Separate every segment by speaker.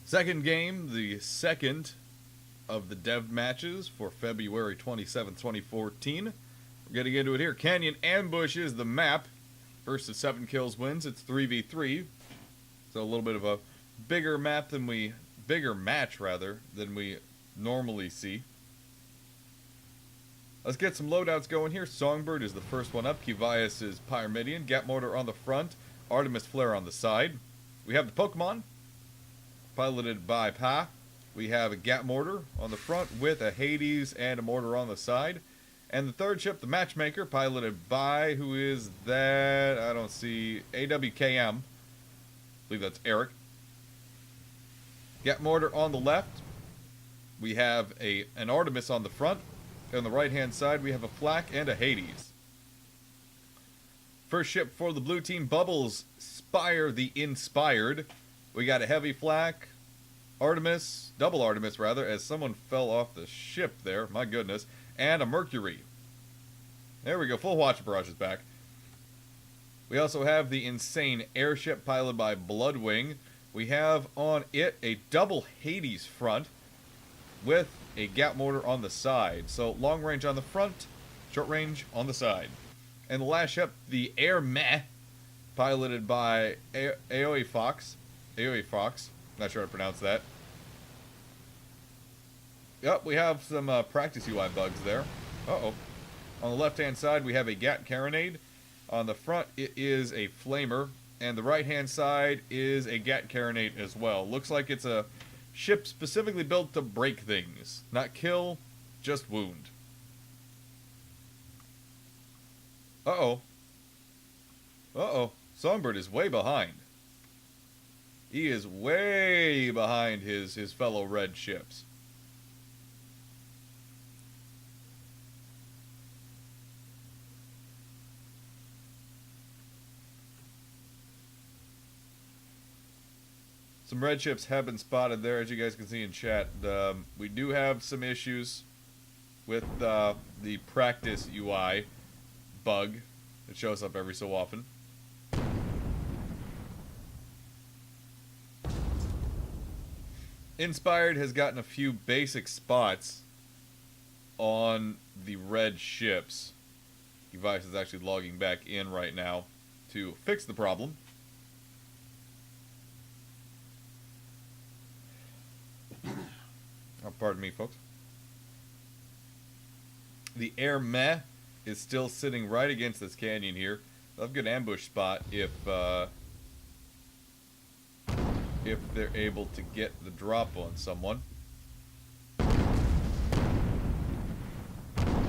Speaker 1: Second game, the second of the dev matches for February 27th, 2014. We're getting into it here. Canyon Ambush is the map. First to 7 kills wins. It's 3v3. So a little bit of a bigger match than we normally see. Let's get some loadouts going here. Songbird is the first one up. Kivias is Pyramidion. Gap Mortar on the front. Artemis Flare on the side. We have the Pokemon, piloted by Pa. We have a Gap Mortar on the front with a Hades and a Mortar on the side. And the third ship, the Matchmaker, piloted by, who is that? I don't see. AWKM. I believe that's Eric. Gap Mortar on the left. We have an Artemis on the front. On the right-hand side, we have a Flak and a Hades. First ship for the blue team, Bubbles, Spire the Inspired. We got a Heavy Flak, Artemis, double Artemis rather, as someone fell off the ship there, my goodness, and a Mercury. There we go, full Watcher Barrage is back. We also have the Insane Airship piloted by Bloodwing. We have on it a double Hades front with a Gap Mortar on the side. So long range on the front, short range on the side. And the last ship, the Air Meh, piloted by Aoi Fox. Aoi Fox, not sure how to pronounce that. Yep, we have some practice UI bugs there. Uh-oh. On the left-hand side, we have a Gat Carronade. On the front, it is a Flamer. And the right-hand side is a Gat Carronade as well. Looks like it's a ship specifically built to break things. Not kill, just wound. Uh-oh. Uh-oh. Songbird is way behind. He is way behind his fellow red ships. Some red ships have been spotted there, as you guys can see in chat. We do have some issues with the practice UI bug that shows up every so often. Inspired has gotten a few basic spots on the red ships. Device is actually logging back in right now to fix the problem. Oh, pardon me, folks. The Air Meh is still sitting right against this canyon here. They'll have a good ambush spot if they're able to get the drop on someone.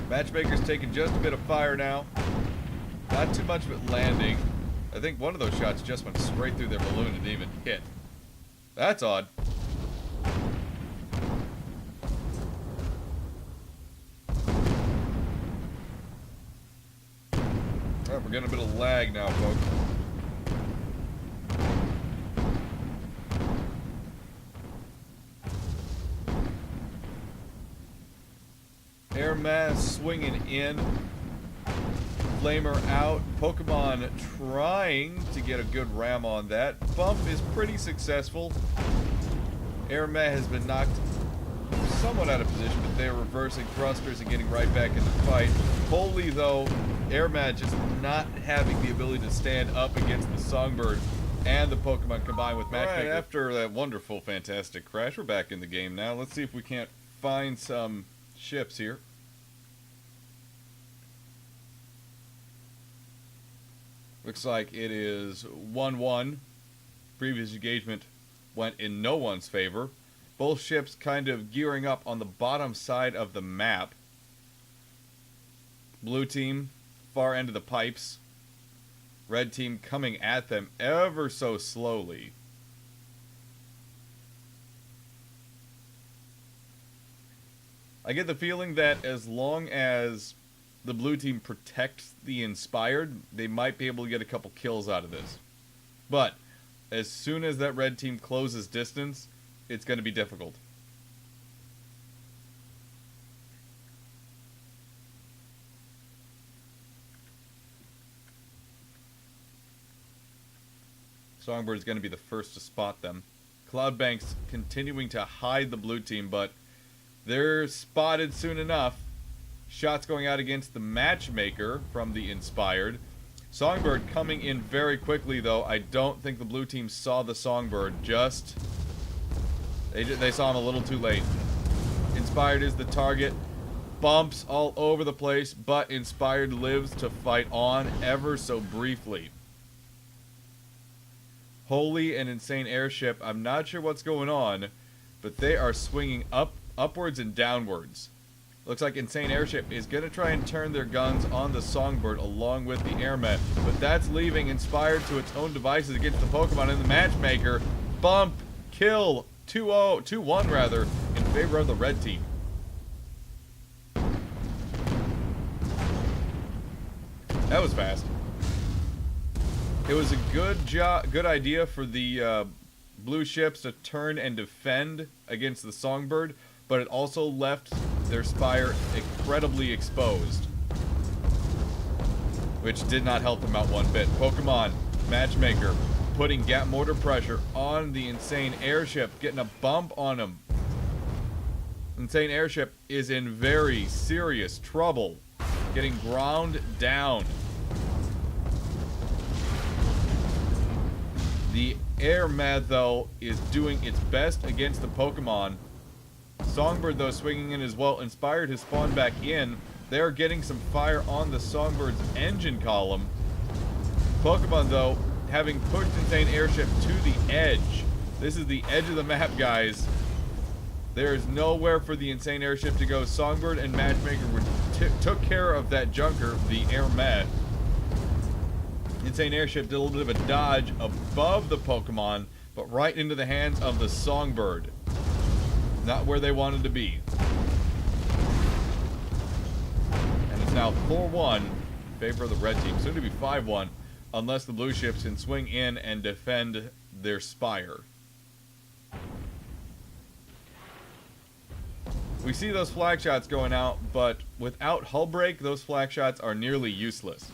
Speaker 1: Matchmaker's taking just a bit of fire now. Not too much of it landing. I think one of those shots just went straight through their balloon and didn't even hit. That's odd. Alright, we're getting a bit of lag now, folks. Air Mass swinging in. Flamer out. Pokemon trying to get a good ram on that. Bump is pretty successful. Air Mass has been knocked somewhat out of position, but they're reversing thrusters and getting right back in the fight. Holy, though, Air Mass just not having the ability to stand up against the Songbird and the Pokemon combined with Matchmaker. Right, after that wonderful, fantastic crash, we're back in the game now. Let's see if we can't find some ships here. Looks like it is 1-1. Previous engagement went in no one's favor. Both ships kind of gearing up on the bottom side of the map. Blue team, far end of the pipes. Red team coming at them ever so slowly. I get the feeling that as long as the blue team protects the Inspired, they might be able to get a couple kills out of this. But as soon as that red team closes distance, it's going to be difficult. Songbird is going to be the first to spot them. Cloudbank's continuing to hide the blue team, but they're spotted soon enough. Shots going out against the Matchmaker from the Inspired. Songbird coming in very quickly, though. I don't think the blue team saw the Songbird. They saw him a little too late. Inspired is the target. Bumps all over the place, but Inspired lives to fight on ever so briefly. Holy and Insane Airship, I'm not sure what's going on, but they are swinging upwards and downwards. Looks like Insane Airship is going to try and turn their guns on the Songbird along with the Airmet, but that's leaving Inspired to its own devices against the Pokemon and the Matchmaker. Bump, kill, 2-1 rather, in favor of the red team. That was fast. It was a good idea for the blue ships to turn and defend against the Songbird, but it also left their Spire incredibly exposed, which did not help them out one bit. Pokemon Matchmaker putting Gap Mortar pressure on the Insane Airship, getting a bump on him. Insane Airship is in very serious trouble, getting ground down. The Airmet, though, is doing its best against the Pokemon. Songbird, though, swinging in as well. Inspired has spawned back in. They're getting some fire on the Songbird's engine column. Pokemon, though, having pushed Insane Airship to the edge. This is the edge of the map, guys. There is nowhere for the Insane Airship to go. Songbird and Matchmaker took care of that junker, the Airmet. Insane Airship did a little bit of a dodge above the Pokemon, but right into the hands of the Songbird. Not where they wanted to be. And it's now 4-1 in favor of the red team. Soon to be 5-1, unless the blue ships can swing in and defend their Spire. We see those flag shots going out, but without hull break, those flag shots are nearly useless.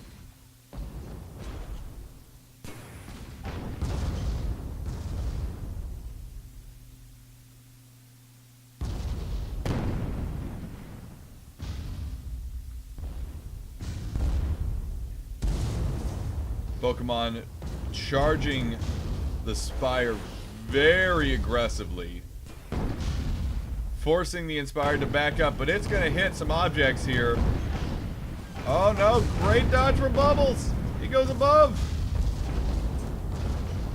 Speaker 1: Pokemon charging the Spire very aggressively, forcing the Inspired to back up, but it's going to hit some objects here. Oh no, great dodge from Bubbles! He goes above!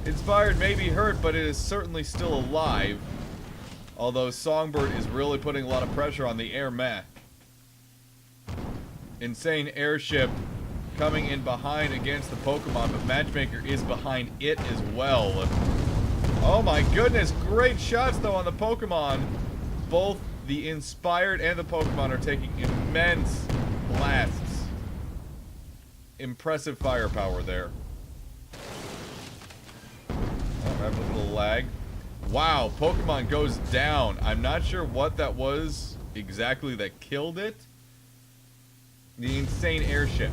Speaker 1: Inspired may be hurt, but it is certainly still alive. Although Songbird is really putting a lot of pressure on the Airmet. Insane Airship coming in behind against the Pokemon, but Matchmaker is behind it as well. Oh my goodness, great shots though on the Pokemon. Both the Inspired and the Pokemon are taking immense blasts. Impressive firepower there. Oh, I have a little lag. Wow, Pokemon goes down. I'm not sure what that was exactly that killed it. The Insane Airship.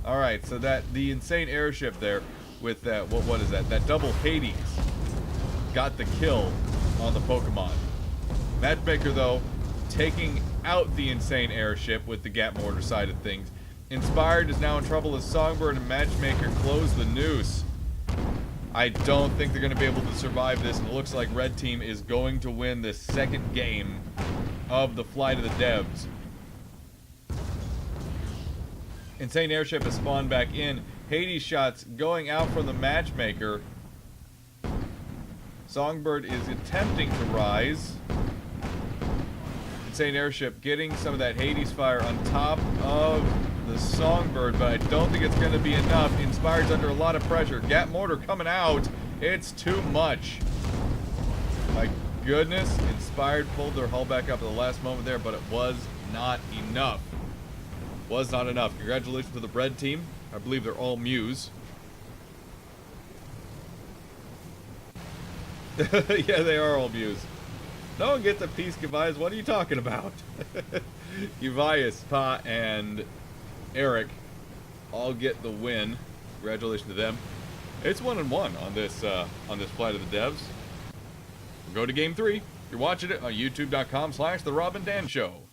Speaker 1: Alright, so the Insane Airship there with that, what is that? That double Hades got the kill on the Pokemon. Matchmaker, though, taking out the Insane Airship with the Gap Mortar side of things. Inspired is now in trouble as Songbird and Matchmaker close the noose. I don't think they're going to be able to survive this, and it looks like Red Team is going to win the second game of the Flight of the Devs. Insane Airship has spawned back in. Hades shots going out from the Matchmaker. Songbird is attempting to rise. Insane Airship getting some of that Hades fire on top of the Songbird, but I don't think it's going to be enough. Inspired's under a lot of pressure. Gap Mortar coming out. It's too much. My goodness. Inspired pulled their hull back up at the last moment there, but it was not enough. Was not enough. Congratulations to the red team. I believe they're all Mews. Yeah, they are all Mews. No one gets a piece, Gavias. What are you talking about? Gavias, Pa, and Eric all get the win. Congratulations to them. It's 1-1 on this Flight of the Devs. Go to Game 3. You're watching it on youtube.com/The Rob and Dan Show.